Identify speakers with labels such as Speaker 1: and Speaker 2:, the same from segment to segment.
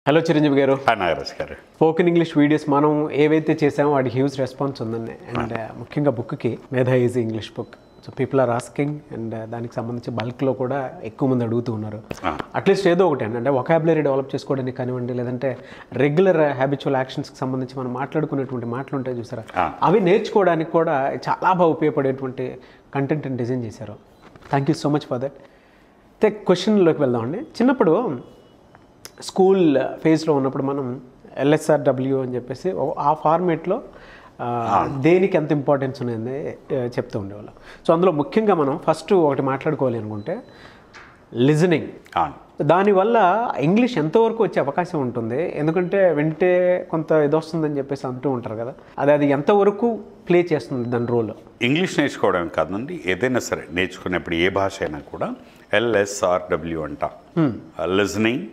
Speaker 1: Hello Chiranjeevi గారు.
Speaker 2: నాగరాజ్ గారు.
Speaker 1: Spoken English videos మనం ఏవైతే చేసామో వాటి హ్యూజ్ రెస్పాన్స్ ఉందండి. అండ్ ముఖ్యంగా బుక్కి Medha easy English book. So people are asking and దానికి సంబంధించి బల్క్లో కూడా ఎక్కువ మంది అడుగుతూ ఉన్నారు. అట్లీస్ట్ ఏదో ఒకటి అంటే వొకాబులరీ డెవలప్ చేసుకోవడానికి కానివ్వండి, లేదంటే రెగ్యులర్ హ్యాబిచువల్ యాక్షన్స్కి సంబంధించి మనం మాట్లాడుకునేటువంటి మాటలు ఉంటాయి చూసారా, అవి నేర్చుకోవడానికి కూడా చాలా బాగా ఉపయోగపడేటువంటి కంటెంట్ని డిజైన్ చేశారు. Thank you so much for that. అయితే క్వశ్చన్లోకి వెళ్దామండి. చిన్నప్పుడు స్కూల్ ఫేజ్లో ఉన్నప్పుడు మనం ఎల్ఎస్ఆర్డబ్ల్యూ అని చెప్పేసి ఆ ఫార్మేట్లో దేనికి ఎంత ఇంపార్టెన్స్ ఉన్నది చెప్తూ ఉండేవాళ్ళం. సో అందులో ముఖ్యంగా మనం ఫస్ట్ ఒకటి మాట్లాడుకోవాలి అనుకుంటే లిజనింగ్. దానివల్ల ఇంగ్లీష్ ఎంతవరకు వచ్చే అవకాశం ఉంటుంది? ఎందుకంటే వింటే కొంత ఇదొస్తుందని చెప్పేసి అంటూ ఉంటారు కదా, అది ఎంతవరకు ప్లే చేస్తుంది దాని రోల్?
Speaker 2: ఇంగ్లీష్ నేర్చుకోవడం కాదండి, ఏదైనా సరే నేర్చుకునేప్పుడు ఏ భాష అయినా కూడా ఎల్ఎస్ఆర్డబ్ల్యూ అంట. Listening,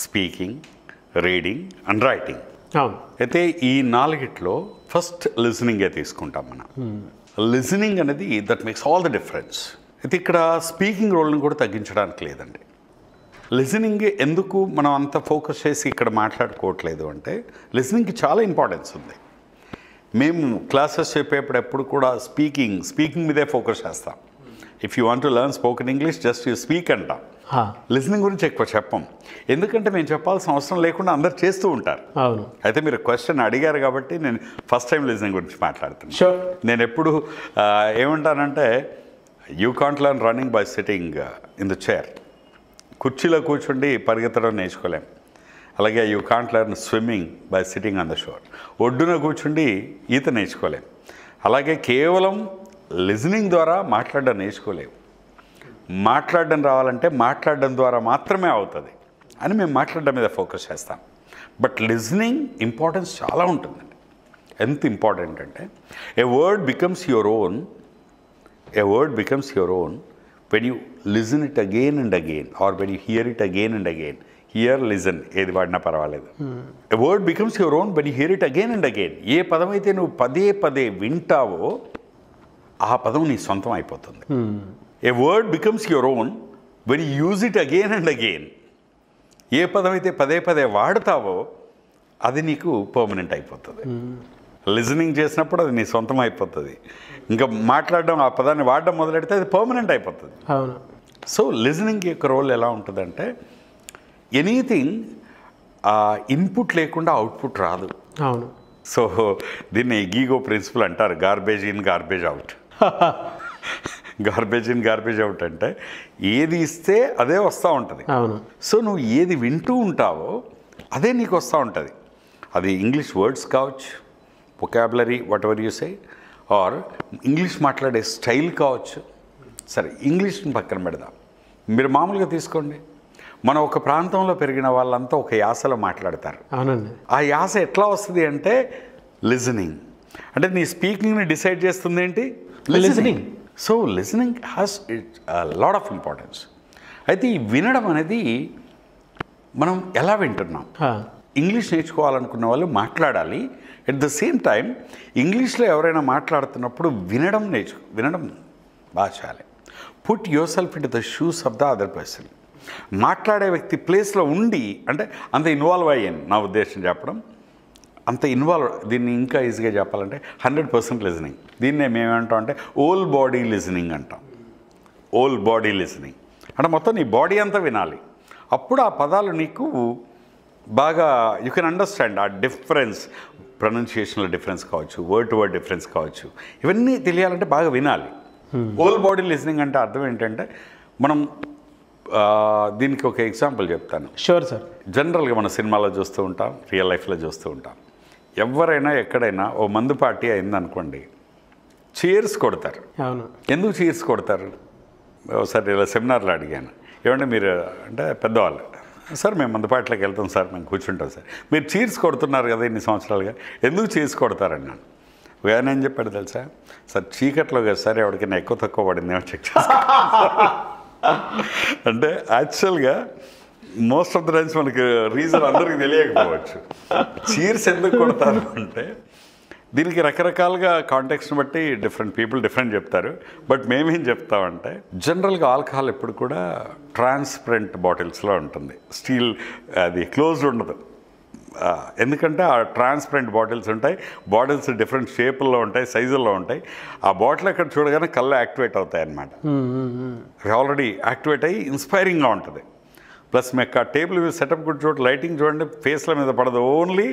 Speaker 2: speaking, reading and writing. అయితే ఈ నాలుగిట్లో ఫస్ట్ లిజనింగే తీసుకుంటాం మనం. లిజనింగ్ అనేది that makes all the difference. అయితే ఇక్కడ స్పీకింగ్ రోల్ని కూడా తగ్గించడానికి లేదండి. లిజనింగ్ ఎందుకు మనం అంత ఫోకస్ చేసి ఇక్కడ మాట్లాడుకోవట్లేదు అంటే లిజనింగ్కి చాలా ఇంపార్టెన్స్ ఉంది. మేము క్లాసెస్ చెప్పేప్పుడు ఎప్పుడు కూడా స్పీకింగ్ మీదే ఫోకస్ చేస్తాం. If you want to learn spoken English just you speak అంటాం. లిజనింగ్ గురించి ఎక్కువ చెప్పం, ఎందుకంటే మేము చెప్పాల్సిన అవసరం లేకుండా అందరు చేస్తూ ఉంటారు.
Speaker 1: అవును.
Speaker 2: అయితే మీరు క్వశ్చన్ అడిగారు కాబట్టి నేను ఫస్ట్ టైం లిజనింగ్ గురించి మాట్లాడుతున్నాను. నేను ఎప్పుడు ఏమంటానంటే you can't learn running by sitting in the chair. కుర్చీలో కూర్చుండి పరిగెత్తడం నేర్చుకోలేం. అలాగే you can't learn swimming by sitting on the shore. ఒడ్డున కూర్చుండి ఈత నేర్చుకోలేం. అలాగే కేవలం లిజనింగ్ ద్వారా మాట్లాడడం నేర్చుకోలేము. మాట్లాడడం రావాలంటే మాట్లాడడం ద్వారా మాత్రమే అవుతుంది అని మేము మాట్లాడడం మీద ఫోకస్ చేస్తాం. బట్ లిజనింగ్ ఇంపార్టెన్స్ చాలా ఉంటుందండి. ఎంత ఇంపార్టెంట్ అంటే a word becomes your own when you listen it again and again or when you hear it again and again. Hear, listen ఏది వాడినా పర్వాలేదు. A word becomes your own when you hear it again and again. ఏ పదం అయితే నువ్వు పదే పదే వింటావో ఆ పదం నీ సొంతం అయిపోతుంది. A word becomes your own when you use it again and again. ఏ పదం అయితే పదే పదే వాడతావో అది నీకు పర్మనెంట్ అయిపోతుంది. లిజనింగ్ చేసినప్పుడు అది నీ సొంతం అయిపోతుంది. ఇంకా మాట్లాడడం, ఆ పదాన్ని వాడడం మొదలెడితే అది పర్మనెంట్ అయిపోతుంది. సో లిజనింగ్ యొక్క రోల్ ఎలా ఉంటుందంటే ఎనీథింగ్ ఇన్పుట్ లేకుండా అవుట్పుట్ రాదు.
Speaker 1: అవును.
Speaker 2: సో దీన్ని గీగో ప్రిన్సిపల్ అంటారు, garbage in garbage out. Garbage in garbage out అంటే ఏది ఇస్తే అదే వస్తూ ఉంటుంది. సో నువ్వు ఏది వింటూ ఉంటావో అదే నీకు వస్తూ ఉంటుంది. అది ఇంగ్లీష్ వర్డ్స్ కావచ్చు, vocabulary whatever you say, or English మాట్లాడే స్టైల్ కావచ్చు. సరే, ఇంగ్లీష్ని పక్కన పెడదాం. మీరు మామూలుగా తీసుకోండి, మనం ఒక ప్రాంతంలో పెరిగిన వాళ్ళంతా ఒక యాసలో మాట్లాడతారు. ఆ యాస ఎట్లా వస్తుంది అంటే లిజనింగ్. అంటే నీ స్పీకింగ్ని డిసైడ్ చేస్తుంది ఏంటి? Listening. So listening has lot of importance. అయితే ఈ వినడం అనేది మనం ఎలా వింటున్నాం? ఇంగ్లీష్ నేర్చుకోవాలనుకున్న వాళ్ళు మాట్లాడాలి. ఎట్ ద సేమ్ టైం ఇంగ్లీష్లో ఎవరైనా మాట్లాడుతున్నప్పుడు వినడం బాగా చేయాలి. Put your self in to the shoes of the other person. మాట్లాడే వ్యక్తి ప్లేస్లో ఉండి, అంటే అంత ఇన్వాల్వ్ అయ్యాను నా ఉద్దేశం చెప్పడం. అంత ఇన్వాల్వ్, దీన్ని ఇంకా ఈజీగా చెప్పాలంటే 100% లిజనింగ్. దీన్నే మేమేమంటాం అంటే ఓల్ బాడీ లిజనింగ్ అంటాం. ఓల్ బాడీ లిజనింగ్ అంటే మొత్తం నీ బాడీ అంతా వినాలి. అప్పుడు ఆ పదాలు నీకు బాగా యూ కెన్ అండర్స్టాండ్. ఆ డిఫరెన్స్, ప్రొనౌన్సియేషన్లో డిఫరెన్స్ కావచ్చు, వర్డ్ టు వర్డ్ డిఫరెన్స్ కావచ్చు, ఇవన్నీ తెలియాలంటే బాగా వినాలి. ఓల్ బాడీ లిజనింగ్ అంటే అర్థం ఏంటంటే మనం దీనికి ఒక ఎగ్జాంపుల్ చెప్తాను.
Speaker 1: Sure sir.
Speaker 2: జనరల్గా మన సినిమాలో చూస్తూ ఉంటాం, రియల్ లైఫ్లో చూస్తూ ఉంటాం. ఎవరైనా ఎక్కడైనా ఓ మందు పార్టీ అయిందనుకోండి, చీర్స్ కొడతారు.
Speaker 1: అవును. ఎందుకు
Speaker 2: చీర్స్ కొడతారు? ఒకసారి ఇలా సెమినార్లో అడిగాను, ఏమంటే మీరు అంటే పెద్దవాళ్ళు, సార్ మేము మందు పార్టీలోకి వెళ్తాం సార్, మేము కూర్చుంటాం సార్, మీరు చీర్స్ కొడుతున్నారు కదా ఇన్ని సంవత్సరాలుగా, ఎందుకు చీర్స్ కొడతారన్నాను. ఆయన ఏం చెప్పాడు తెలుసా? సార్ చీకట్లో కదా సార్, ఎవరికైనా ఎక్కువ తక్కువ పడిందేమో చెక్ చేస్తా. అంటే యాక్చువల్గా మోస్ట్ ఆఫ్ ద టైమ్స్ మనకి రీజన్ అందరికీ తెలియకపోవచ్చు. చీర్స్ ఎందుకు కొడతారు అంటే దీనికి రకరకాలుగా కాంటెక్స్ని బట్టి డిఫరెంట్ పీపుల్ డిఫరెంట్ చెప్తారు. బట్ మేమేం చెప్తామంటే జనరల్గా ఆల్కహాల్ ఎప్పుడు కూడా ట్రాన్స్పరెంట్ బాటిల్స్లో ఉంటుంది, స్టీల్ అది క్లోజ్డ్ ఉండదు. ఎందుకంటే ఆ ట్రాన్స్పరెంట్ బాటిల్స్ ఉంటాయి, బాటిల్స్ డిఫరెంట్ షేపుల్లో ఉంటాయి, సైజుల్లో ఉంటాయి. ఆ బాటిల్ అక్కడ చూడగానే కళ్ళు యాక్టివేట్ అవుతాయి అన్నమాట. అవి ఆల్రెడీ యాక్టివేట్ అయ్యి ఇన్స్పైరింగ్గా ఉంటుంది. ప్లస్ మీకు ఆ టేబుల్ సెటప్ కూడా చూడండి, లైటింగ్ చూడండి, ఫేస్ల మీద పడదు, ఓన్లీ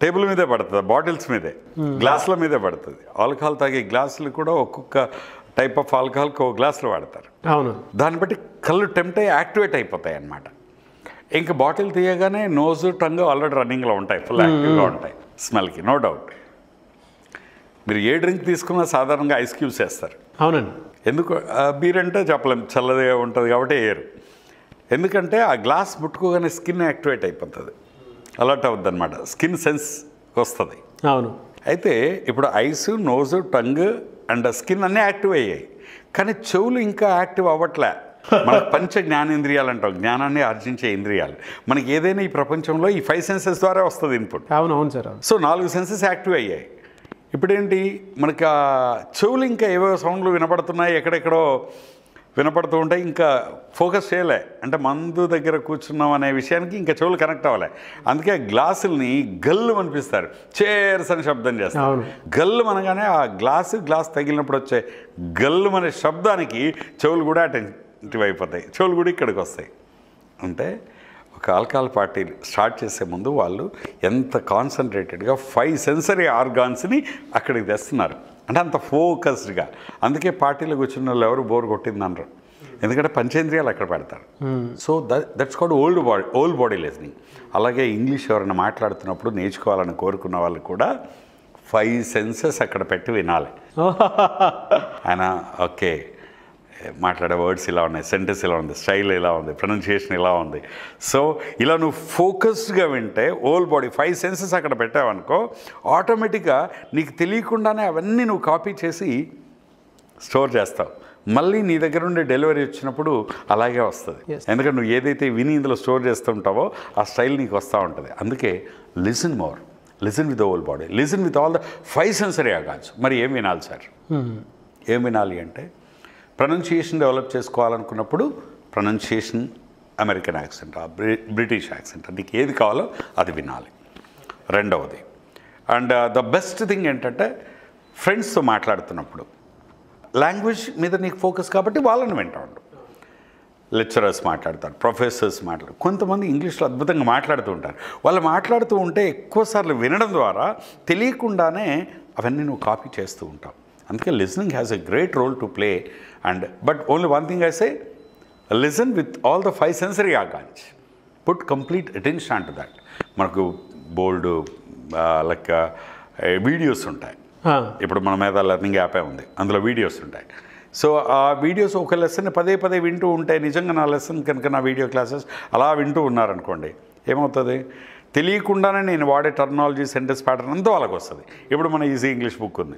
Speaker 2: టేబుల్ మీదే పడుతుంది, బాటిల్స్ మీదే, గ్లాసుల మీదే పడుతుంది. ఆల్కహాల్ తాగే గ్లాసులు కూడా ఒక్కొక్క టైప్ ఆఫ్ ఆల్కహాల్కి ఒక గ్లాసులు వాడతారు.
Speaker 1: అవును,
Speaker 2: దాన్ని బట్టి కళ్ళు టెంప్ట్ అయ్యి యాక్టివేట్ అయిపోతాయి అన్నమాట. ఇంకా బాటిల్ తీయగానే నోజు టంగ్ ఆల్రెడీ రన్నింగ్లో ఉంటాయి, ఫుల్ యాక్టివ్గా ఉంటాయి స్మెల్కి, నో డౌట్. మీరు ఏ డ్రింక్ తీసుకున్నా సాధారణంగా ఐస్ క్యూబ్స్ వేస్తారు.
Speaker 1: అవునండి.
Speaker 2: ఎందుకు? బీర్ అంటే చెప్పలేం, చల్లదిగా ఉంటుంది కాబట్టి వేయరు. ఎందుకంటే ఆ గ్లాస్ ముట్టుకోగానే స్కిన్ యాక్టివేట్ అయిపోతుంది, అలర్ట్ అవుద్ది అనమాట, స్కిన్ సెన్స్ వస్తుంది.
Speaker 1: అవును.
Speaker 2: అయితే ఇప్పుడు ice, nose, tongue and skin అన్నీ యాక్టివ్ అయ్యాయి, కానీ చెవులు ఇంకా యాక్టివ్ అవ్వట్లే. మనకు పంచ జ్ఞానేంద్రియాలు అంటాం, జ్ఞానాన్ని ఆర్జించే ఇంద్రియాలు. మనకి ఏదైనా ఈ ప్రపంచంలో ఈ 5 సెన్సెస్ ద్వారా వస్తుంది ఇన్పుట్.
Speaker 1: అవును సార్.
Speaker 2: సో 4 సెన్సెస్ యాక్టివ్ అయ్యాయి. ఇప్పుడేంటి మనకి ఆ చెవులు ఇంకా ఏవో సౌండ్లు వినపడుతున్నాయి, ఎక్కడెక్కడో వినపడుతూ ఉంటాయి, ఇంకా ఫోకస్ చేయలే. అంటే మందు దగ్గర కూర్చున్నాం అనే విషయానికి ఇంకా చెవులు కనెక్ట్ అవ్వలే. అందుకే గ్లాసుల్ని గల్లు అనిపిస్తారు, చేర్స్ అని శబ్దం చేస్తారు. గల్లు అనగానే ఆ గ్లాస్ తగిలినప్పుడు వచ్చే గల్లు అనే శబ్దానికి చెవులు కూడా అటెంటివ్ అయిపోతాయి, చెవులు కూడా ఇక్కడికి వస్తాయి. అంటే ఒక ఆల్కహాల్ పార్టీ స్టార్ట్ చేసే ముందు వాళ్ళు ఎంత కాన్సన్ట్రేటెడ్గా 5 సెన్సరీ ఆర్గాన్స్ని అక్కడికి తెస్తున్నారు, అంటే అంత ఫోకస్డ్గా. అందుకే పార్టీలో కూర్చున్న వాళ్ళు ఎవరు బోర్ కొట్టిందనరు, ఎందుకంటే పంచేంద్రియాలు అక్కడ పెడతారు. So that's called old body listening. అలాగే ఇంగ్లీష్ ఎవరైనా మాట్లాడుతున్నప్పుడు నేర్చుకోవాలని కోరుకున్న వాళ్ళు కూడా 5 సెన్సెస్ అక్కడ పెట్టి వినాలి. ఆయన ఓకే మాట్లాడే వర్డ్స్ ఇలా ఉన్నాయి, సెంటెన్స్ ఇలా ఉంది, స్టైల్ ఇలా ఉంది, ప్రొనౌన్సియేషన్ ఇలా ఉంది. సో ఇలా నువ్వు ఫోకస్డ్గా వింటే ఓల్ బాడీ 5 సెన్సెస్ అక్కడ పెట్టావనుకో, ఆటోమేటిక్గా నీకు తెలియకుండానే అవన్నీ నువ్వు కాపీ చేసి స్టోర్ చేస్తావు. మళ్ళీ నీ దగ్గర ఉండే డెలివరీ వచ్చినప్పుడు అలాగే వస్తుంది, ఎందుకంటే నువ్వు ఏదైతే విని ఇందులో స్టోర్ చేస్తుంటావో ఆ స్టైల్ నీకు వస్తూ ఉంటుంది. అందుకే listen more, listen with whole body, listen with all the 5 sensory organs. మరి ఏం వినాలి సార్? ఏం వినాలి అంటే ప్రొనౌన్సియేషన్ డెవలప్ చేసుకోవాలనుకున్నప్పుడు pronunciation American accent, British accent, నీకు ఏది కావాలో అది వినాలి. రెండవది అండ్ ద బెస్ట్ థింగ్ ఏంటంటే ఫ్రెండ్స్తో మాట్లాడుతున్నప్పుడు లాంగ్వేజ్ మీద నీకు ఫోకస్ కాబట్టి వాళ్ళని వింటా ఉండు. లెక్చరర్స్ మాట్లాడతారు, ప్రొఫెసర్స్ మాట్లాడతారు, కొంతమంది ఇంగ్లీష్లో అద్భుతంగా మాట్లాడుతూ ఉంటారు. వాళ్ళు మాట్లాడుతూ ఉంటే ఎక్కువసార్లు వినడం ద్వారా తెలియకుండానే అవన్నీ నువ్వు కాపీ చేస్తూ ఉంటావు. అందుకే listening has a great role to play. And but only one thing I say, listen with all the 5 sensory organs, put complete attention on to that. మనకు బోల్డ్ లైక్ వీడియోస్ ఉంటాయి. ఇప్పుడు మన మీద లెర్నింగ్ యాపే ఉంది, అందులో వీడియోస్ ఉంటాయి. సో ఆ వీడియోస్ ఒక లెసన్ పదే వింటూ ఉంటాయి. నిజంగా నా లెసన్ కనుక నా వీడియో క్లాసెస్ అలా వింటూ ఉన్నారనుకోండి, ఏమవుతుంది? తెలియకుండానే నేను వాడే టర్మినాలజీ, సెంటెన్స్ ప్యాటర్న్ అంతా వాళ్ళకి వస్తుంది. ఇప్పుడు మన ఈజీ ఇంగ్లీష్ బుక్ ఉంది,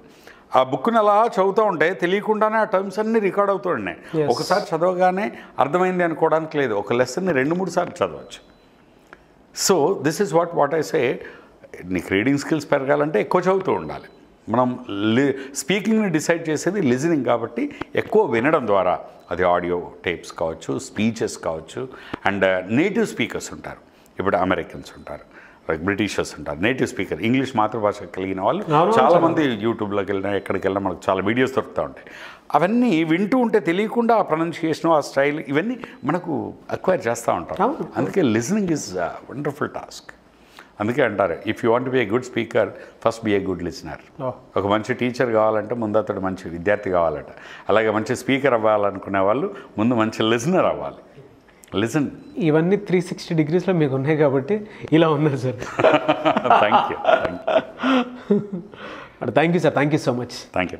Speaker 2: ఆ బుక్ని అలా చదువుతూ ఉంటే తెలియకుండానే ఆ టర్మ్స్ అన్నీ రికార్డ్ అవుతూ ఉన్నాయి. ఒకసారి చదవగానే అర్థమైంది అనుకోవడానికి లేదు, ఒక లెసన్ని 2-3 సార్లు చదవచ్చు. So this is what I say, నీకు రీడింగ్ స్కిల్స్ పెరగాలంటే ఎక్కువ చదువుతూ ఉండాలి. మనం స్పీకింగ్ని డిసైడ్ చేసేది లిజనింగ్ కాబట్టి ఎక్కువ వినడం ద్వారా, అది ఆడియో టేప్స్ కావచ్చు, స్పీచెస్ కావచ్చు. అండ్ నేటివ్ స్పీకర్స్ ఉంటారు, ఇప్పుడు అమెరికన్స్ ఉంటారు, బ్రిటిషర్స్ ఉంటారు, నేటివ్ స్పీకర్, ఇంగ్లీష్ మాతృభాష కలిగిన వాళ్ళు చాలామంది యూట్యూబ్లోకి వెళ్ళినా ఎక్కడికి వెళ్ళినా మనకు చాలా వీడియోస్ దొరుకుతూ ఉంటాయి. అవన్నీ వింటూ ఉంటే తెలియకుండా ఆ ప్రొనౌన్సియేషన్, ఆ స్టైల్ ఇవన్నీ మనకు అక్వైర్ చేస్తూ ఉంటాం. అందుకే లిజనింగ్ ఈజ్ వండర్ఫుల్ టాస్క్. అందుకే అంటారు, if you want be a good speaker first be a good listener. ఒక మంచి టీచర్ కావాలంటే ముందు అతడు మంచి విద్యార్థి కావాలట. అలాగే మంచి స్పీకర్ అవ్వాలనుకునే వాళ్ళు ముందు మంచి లిజనర్ అవ్వాలి. లిజన్. ఇవన్నీ 360 డిగ్రీస్లో మీకు ఉన్నాయి కాబట్టి ఇలా ఉన్నారు sir. Thank you sir, thank you so much. Thank you.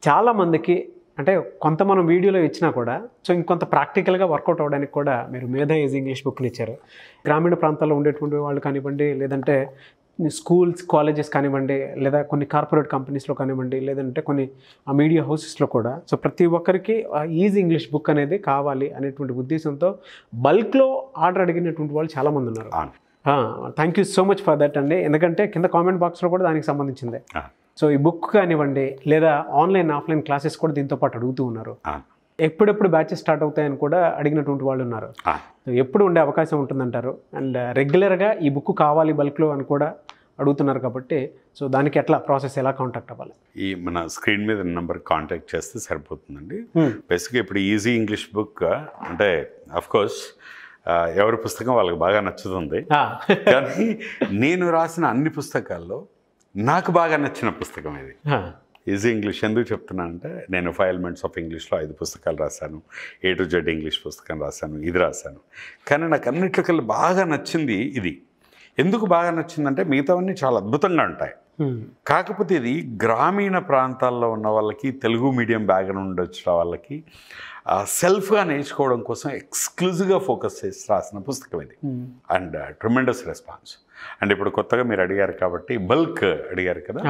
Speaker 2: చాలామందికి అంటే కొంత మనం వీడియోలో ఇచ్చినా కూడా సో ఇంకొంత ప్రాక్టికల్గా వర్కౌట్ అవ్వడానికి కూడా మీరు మేధా ఈజ్ ఇంగ్లీష్ బుక్ని ఇచ్చారు. గ్రామీణ ప్రాంతాల్లో ఉండేటువంటి వాళ్ళు కానివ్వండి, లేదంటే స్కూల్స్, కాలేజెస్ కానివ్వండి, లేదా కొన్ని కార్పొరేట్ కంపెనీస్లో కానివ్వండి, లేదంటే కొన్ని మీడియా హౌసెస్లో కూడా సో ప్రతి ఒక్కరికి ఈజీ ఇంగ్లీష్ బుక్ అనేది కావాలి అనేటువంటి ఉద్దేశంతో బల్క్లో ఆర్డర్ అడిగినటువంటి వాళ్ళు చాలామంది ఉన్నారు.
Speaker 1: Thank you so much for that అండి. ఎందుకంటే కింద కామెంట్ బాక్స్లో కూడా దానికి సంబంధించిందే. సో ఈ బుక్ కానివ్వండి లేదా ఆన్లైన్ ఆఫ్లైన్ క్లాసెస్ కూడా దీంతో పాటు అడుగుతూ ఉన్నారు. ఎప్పుడెప్పుడు బ్యాచెస్ స్టార్ట్ అవుతాయని కూడా అడిగినటువంటి వాళ్ళు ఉన్నారు. ఎప్పుడు ఉండే అవకాశం ఉంటుందంటారు? అండ్ రెగ్యులర్గా ఈ బుక్ కావాలి బల్క్లో అని కూడా అడుగుతున్నారు కాబట్టి సో దానికి ఎట్లా ప్రాసెస్ ఎలా కాంటాక్ట్ అవ్వాలి?
Speaker 2: ఈ మన స్క్రీన్ మీద నెంబర్ కాంటాక్ట్ చేస్తే సరిపోతుందండి. బేసిక్గా ఇప్పుడు ఈజీ ఇంగ్లీష్ బుక్ అంటే అఫ్కోర్స్ ఎవరి పుస్తకం వాళ్ళకి బాగా నచ్చుతుంది. కానీ నేను రాసిన అన్ని పుస్తకాల్లో నాకు బాగా నచ్చిన పుస్తకం ఇది. ఈజీ ఇంగ్లీష్ ఎందుకు చెప్తున్నా అంటే నేను 5 ఎలిమెంట్స్ ఆఫ్ ఇంగ్లీష్లో 5 పుస్తకాలు రాశాను, A to Z ఇంగ్లీష్ పుస్తకం రాశాను, ఇది రాశాను. కానీ నాకు అన్నిట్లకల్లా బాగా నచ్చింది ఇది. ఎందుకు బాగా నచ్చిందంటే మిగతావన్నీ చాలా అద్భుతంగా ఉంటాయి. కాకపోతే ఇది గ్రామీణ ప్రాంతాల్లో ఉన్న వాళ్ళకి, తెలుగు మీడియం బ్యాక్గ్రౌండ్ వచ్చిన వాళ్ళకి సెల్ఫ్గా నేర్చుకోవడం కోసం ఎక్స్క్లూజివ్గా ఫోకస్ చేసి రాసిన పుస్తకం ఇది. And tremendous response. అండ్ ఇప్పుడు కొత్తగా మీరు అడిగారు కాబట్టి బల్క్ అడిగారు కదా,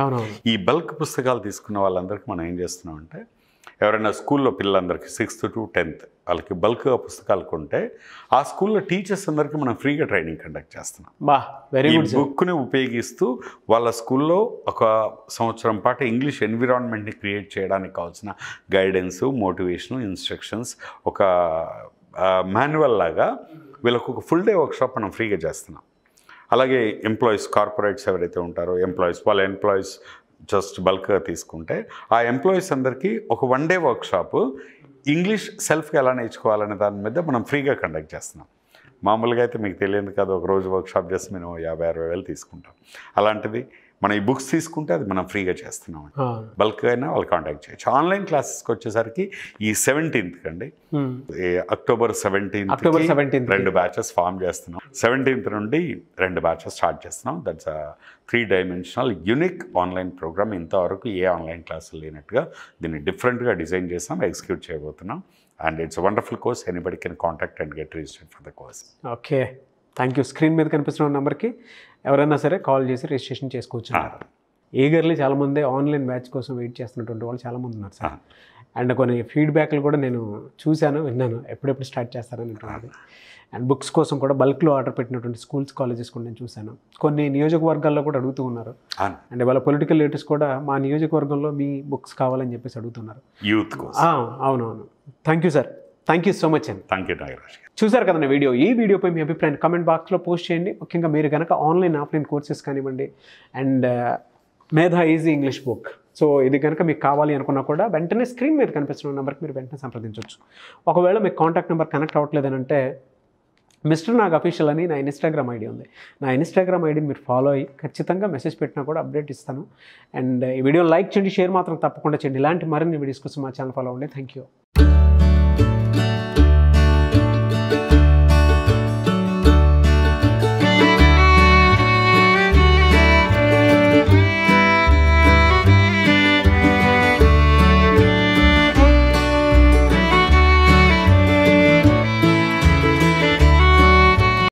Speaker 2: ఈ బల్క్ పుస్తకాలు తీసుకున్న వాళ్ళందరికీ మనం ఏం చేస్తున్నాం అంటే ఎవరైనా స్కూల్లో పిల్లలందరికీ 6th to 10th వాళ్ళకి బల్క్గా పుస్తకాలు కొంటే ఆ స్కూల్లో టీచర్స్ అందరికీ మనం ఫ్రీగా ట్రైనింగ్ కండక్ట్ చేస్తున్నాం. ఈ బుక్ని ఉపయోగిస్తూ వాళ్ళ స్కూల్లో ఒక సంవత్సరం పాటు ఇంగ్లీష్ ఎన్విరాన్మెంట్ని క్రియేట్ చేయడానికి కావాల్సిన గైడెన్స్, మోటివేషను, ఇన్స్ట్రక్షన్స్, ఒక మాన్యువల్ లాగా వీళ్ళకు ఒక ఫుల్ డే వర్క్షాప్ మనం ఫ్రీగా చేస్తున్నాం. అలాగే ఎంప్లాయీస్, కార్పొరేట్స్ ఎవరైతే ఉంటారో వాళ్ళ ఎంప్లాయీస్ జస్ట్ బల్క్గా తీసుకుంటే ఆ ఎంప్లాయీస్ అందరికీ ఒక 1 day వర్క్షాప్ ఇంగ్లీష్ సెల్ఫ్గా ఎలా నేర్చుకోవాలనే దాని మీద మనం ఫ్రీగా కండక్ట్ చేస్తున్నాం. మామూలుగా అయితే మీకు తెలియదు కదా, ఒక రోజు వర్క్షాప్ చేసి మేము 50-60 వేలు తీసుకుంటాం. అలాంటిది మనం ఈ బుక్స్ తీసుకుంటే అది మనం ఫ్రీగా చేస్తున్నాం. బల్క్గా అయినా వాళ్ళు కాంటాక్ట్ చేయొచ్చు. ఆన్లైన్ క్లాసెస్కి వచ్చేసరికి ఈ 17th అండి, అక్టోబర్ 17th 2 బ్యాచెస్ ఫామ్ చేస్తున్నాం. 17th నుండి 2 బ్యాచెస్ స్టార్ట్ చేస్తున్నాం. That's 3-dimensional unique online program. ఇంతవరకు ఏ ఆన్లైన్ క్లాసులు లేనట్టుగా దీన్ని డిఫరెంట్గా డిజైన్ చేస్తాం, ఎగ్జిక్యూట్ చేయబోతున్నాం. And it's wonderful course. Anybody can contact and get registered for the course.
Speaker 1: Okay, thank you. Screen మీద కనిపిస్తున్న నెంబర్కి ఎవరైనా సరే కాల్ చేసి రిజిస్ట్రేషన్ చేసుకోవచ్చు. ఈగర్లీ చాలామంది ఆన్లైన్ బ్యాచ్ కోసం వెయిట్ చేస్తున్నటువంటి వాళ్ళు చాలామంది ఉన్నారు సార్. అండ్ కొన్ని ఫీడ్బ్యాక్లు కూడా నేను చూశాను, విన్నాను, ఎప్పుడెప్పుడు స్టార్ట్ చేస్తారనేటువంటిది. అండ్ బుక్స్ కోసం కూడా బల్క్లో ఆర్డర్ పెట్టినటువంటి స్కూల్స్, కాలేజెస్ కూడా నేను చూశాను. కొన్ని నియోజకవర్గాల్లో కూడా అడుగుతూ ఉన్నారు. అండ్ వాళ్ళ పొలిటికల్ లీడర్స్ కూడా మా నియోజకవర్గంలో మీ బుక్స్ కావాలని చెప్పేసి అడుగుతున్నారు.
Speaker 2: యూత్.
Speaker 1: అవునవును. Thank you sir, thank you so much అండి.
Speaker 2: Thank you Nagaraj.
Speaker 1: చూసారు కదండి వీడియో. ఈ వీడియోపై మీ అభిప్రాయాన్ని కామెంట్ బాక్స్లో పోస్ట్ చేయండి. ముఖ్యంగా మీరు కనుక ఆన్లైన్ ఆఫ్లైన్ కోర్సెస్ కానివ్వండి అండ్ మేధా ఈజీ ఇంగ్లీష్ బుక్, సో ఇది కనుక మీకు కావాలి అనుకున్నా కూడా వెంటనే స్క్రీన్ మీద కనిపిస్తున్న నెంబర్కి మీరు వెంటనే సంప్రదించవచ్చు. ఒకవేళ మీకు కాంటాక్ట్ నెంబర్ కనెక్ట్ అవ్వట్లేదని అంటే మిస్టర్ నాగ్ అఫీషియల్ అని నా ఇన్స్టాగ్రామ్ ఐడి ఉంది. నా ఇన్స్టాగ్రామ్ ఐడిని మీరు ఫాలో అయ్యి ఖచ్చితంగా మెసేజ్ పెట్టినా కూడా అప్డేట్ ఇస్తాను. అండ్ ఈ వీడియో లైక్ చేయండి, షేర్ మాత్రం తప్పకుండా చేయండి. ఇలాంటి మరిన్ని వీడియోస్ కోసం మా ఛానల్ ఫాలో అవ్వండి. Thank you.